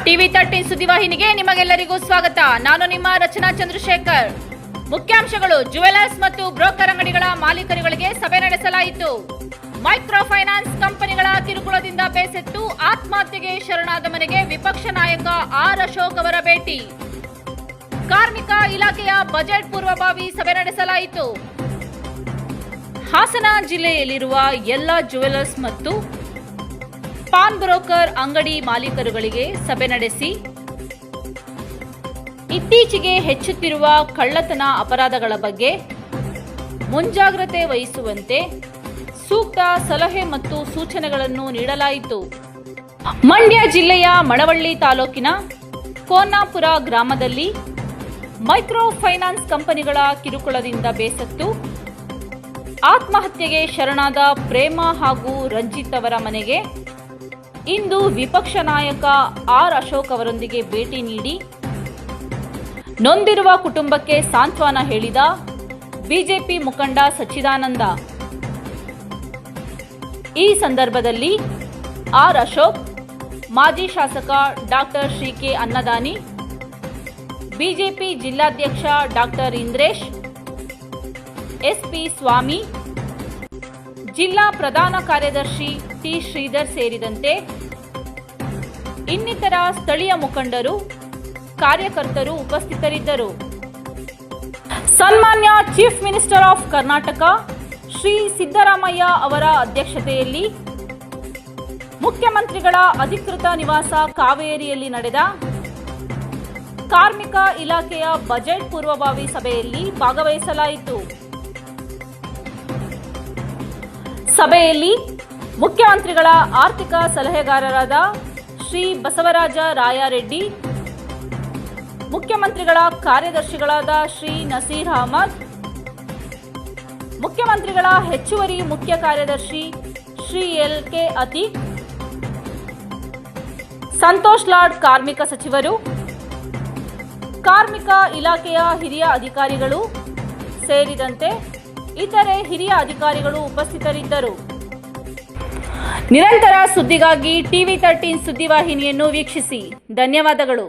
TV 13 ಸುದ್ದಿವಾಹಿನಿಗೆ ನಿಮಗೆಲ್ಲರಿಗೂ ಸ್ವಾಗತ. ನಾನು ನಿಮ್ಮ ರಚನಾ ಚಂದ್ರಶೇಖರ್. ಮುಖ್ಯಾಂಶಗಳು: ಜುವೆಲರ್ಸ್ ಮತ್ತು ಬ್ರೋಕರ್ ಅಂಗಡಿಗಳ ಮಾಲೀಕರುಗಳಿಗೆ ಸಭೆ ನಡೆಸಲಾಯಿತು. ಮೈಕ್ರೋ ಫೈನಾನ್ಸ್ ಕಂಪನಿಗಳ ಕಿರುಕುಳದಿಂದ ಬೇಸತ್ತು ಆತ್ಮಹತ್ಯೆಗೆ ಶರಣಾದ ಮನೆಗೆ ವಿಪಕ್ಷ ನಾಯಕ ಆರ್ ಅಶೋಕ್ ಅವರ ಭೇಟಿ. ಕಾರ್ಮಿಕ ಇಲಾಖೆಯ ಬಜೆಟ್ ಪೂರ್ವಭಾವಿ ಸಭೆ ನಡೆಸಲಾಯಿತು. ಹಾಸನ ಜಿಲ್ಲೆಯಲ್ಲಿರುವ ಎಲ್ಲ ಜುವೆಲರ್ಸ್ ಮತ್ತು ಪಾನ್ ಬ್ರೋಕರ್ ಅಂಗಡಿ ಮಾಲೀಕರುಗಳಿಗೆ ಸಭೆ ನಡೆಸಿ ಇತ್ತೀಚೆಗೆ ಹೆಚ್ಚುತ್ತಿರುವ ಕಳ್ಳತನ ಅಪರಾಧಗಳ ಬಗ್ಗೆ ಮುಂಜಾಗ್ರತೆ ವಹಿಸುವಂತೆ ಸೂಕ್ತ ಸಲಹೆ ಮತ್ತು ಸೂಚನೆಗಳನ್ನು ನೀಡಲಾಯಿತು. ಮಂಡ್ಯ ಜಿಲ್ಲೆಯ ಮಳವಳ್ಳಿ ತಾಲೂಕಿನ ಕೋನಾಪುರ ಗ್ರಾಮದಲ್ಲಿ ಮೈಕ್ರೋ ಫೈನಾನ್ಸ್ ಕಂಪನಿಗಳ ಕಿರುಕುಳದಿಂದ ಬೇಸತ್ತು ಆತ್ಮಹತ್ಯೆಗೆ ಶರಣಾದ ಪ್ರೇಮ ಹಾಗೂ ರಂಜಿತ್ ಅವರ ಮನೆಗೆ ಇಂದು ವಿಪಕ್ಷ ನಾಯಕ ಆರ್ ಅಶೋಕ್ ಅವರೊಂದಿಗೆ ಭೇಟಿ ನೀಡಿ ನೊಂದಿರುವ ಕುಟುಂಬಕ್ಕೆ ಸಾಂತ್ವನ ಹೇಳಿದ ಬಿಜೆಪಿ ಮುಖಂಡ ಸಚ್ಚಿದಾನಂದ. ಈ ಸಂದರ್ಭದಲ್ಲಿ ಆರ್ ಅಶೋಕ್, ಮಾಜಿ ಶಾಸಕ ಡಾಕ್ಟರ್ ಶ್ರೀ ಕೆ ಅನ್ನದಾನಿ, ಬಿಜೆಪಿ ಜಿಲ್ಲಾಧ್ಯಕ್ಷ ಡಾಕ್ಟರ್ ಇಂದ್ರೇಶ್, ಎಸ್ಪಿ ಸ್ವಾಮಿ, ಜಿಲ್ಲಾ ಪ್ರಧಾನ ಕಾರ್ಯದರ್ಶಿ ಟಿ ಶ್ರೀಧರ್ ಸೇರಿದಂತೆ ಇನ್ನಿತರ ಸ್ಥಳೀಯ ಮುಖಂಡರು, ಕಾರ್ಯಕರ್ತರು ಉಪಸ್ಥಿತರಿದ್ದರು. ಸನ್ಮಾನ್ಯ chief minister of Karnataka Shri Siddaramaiah ಅವರ ಅಧ್ಯಕ್ಷತೆಯಲ್ಲಿ ಮುಖ್ಯಮಂತ್ರಿಗಳ ಅಧಿಕೃತ ನಿವಾಸ ಕಾವೇರಿಯಲ್ಲಿ ನಡೆದ ಕಾರ್ಮಿಕ ಇಲಾಖೆಯ ಬಜೆಟ್ ಪೂರ್ವಭಾವಿ ಸಭೆಯಲ್ಲಿ ಭಾಗವಹಿಸಲಾಯಿತು. ಸಭೆಯಲ್ಲಿ ಮುಖ್ಯಮಂತ್ರಿಗಳ ಆರ್ಥಿಕ ಸಲಹೆಗಾರರಾದ ಶ್ರೀ ಬಸವರಾಜ ರಾಯರೆಡ್ಡಿ, ಮುಖ್ಯಮಂತ್ರಿಗಳ ಕಾರ್ಯದರ್ಶಿಗಳಾದ ಶ್ರೀ ನಸೀರ್ ಅಹಮದ್, ಮುಖ್ಯಮಂತ್ರಿಗಳ ಹೆಚ್ಚುವರಿ ಮುಖ್ಯ ಕಾರ್ಯದರ್ಶಿ ಶ್ರೀ ಎಲ್ ಕೆ ಅತೀಕ್, ಸಂತೋಷ್ ಲಾಡ್ ಕಾರ್ಮಿಕ ಸಚಿವರು, ಕಾರ್ಮಿಕ ಇಲಾಖೆಯ ಹಿರಿಯ ಅಧಿಕಾರಿಗಳು ಸೇರಿದಂತೆ ಇತರೆ ಹಿರಿಯ ಅಧಿಕಾರಿಗಳು ಉಪಸ್ಥಿತರಿದ್ದರು. ನಿರಂತರ ಸುದ್ದಿಗಾಗಿ ಟಿವಿ 13 ಸುದ್ದಿವಾಹಿನಿಯನ್ನು ವೀಕ್ಷಿಸಿ. ಧನ್ಯವಾದಗಳು.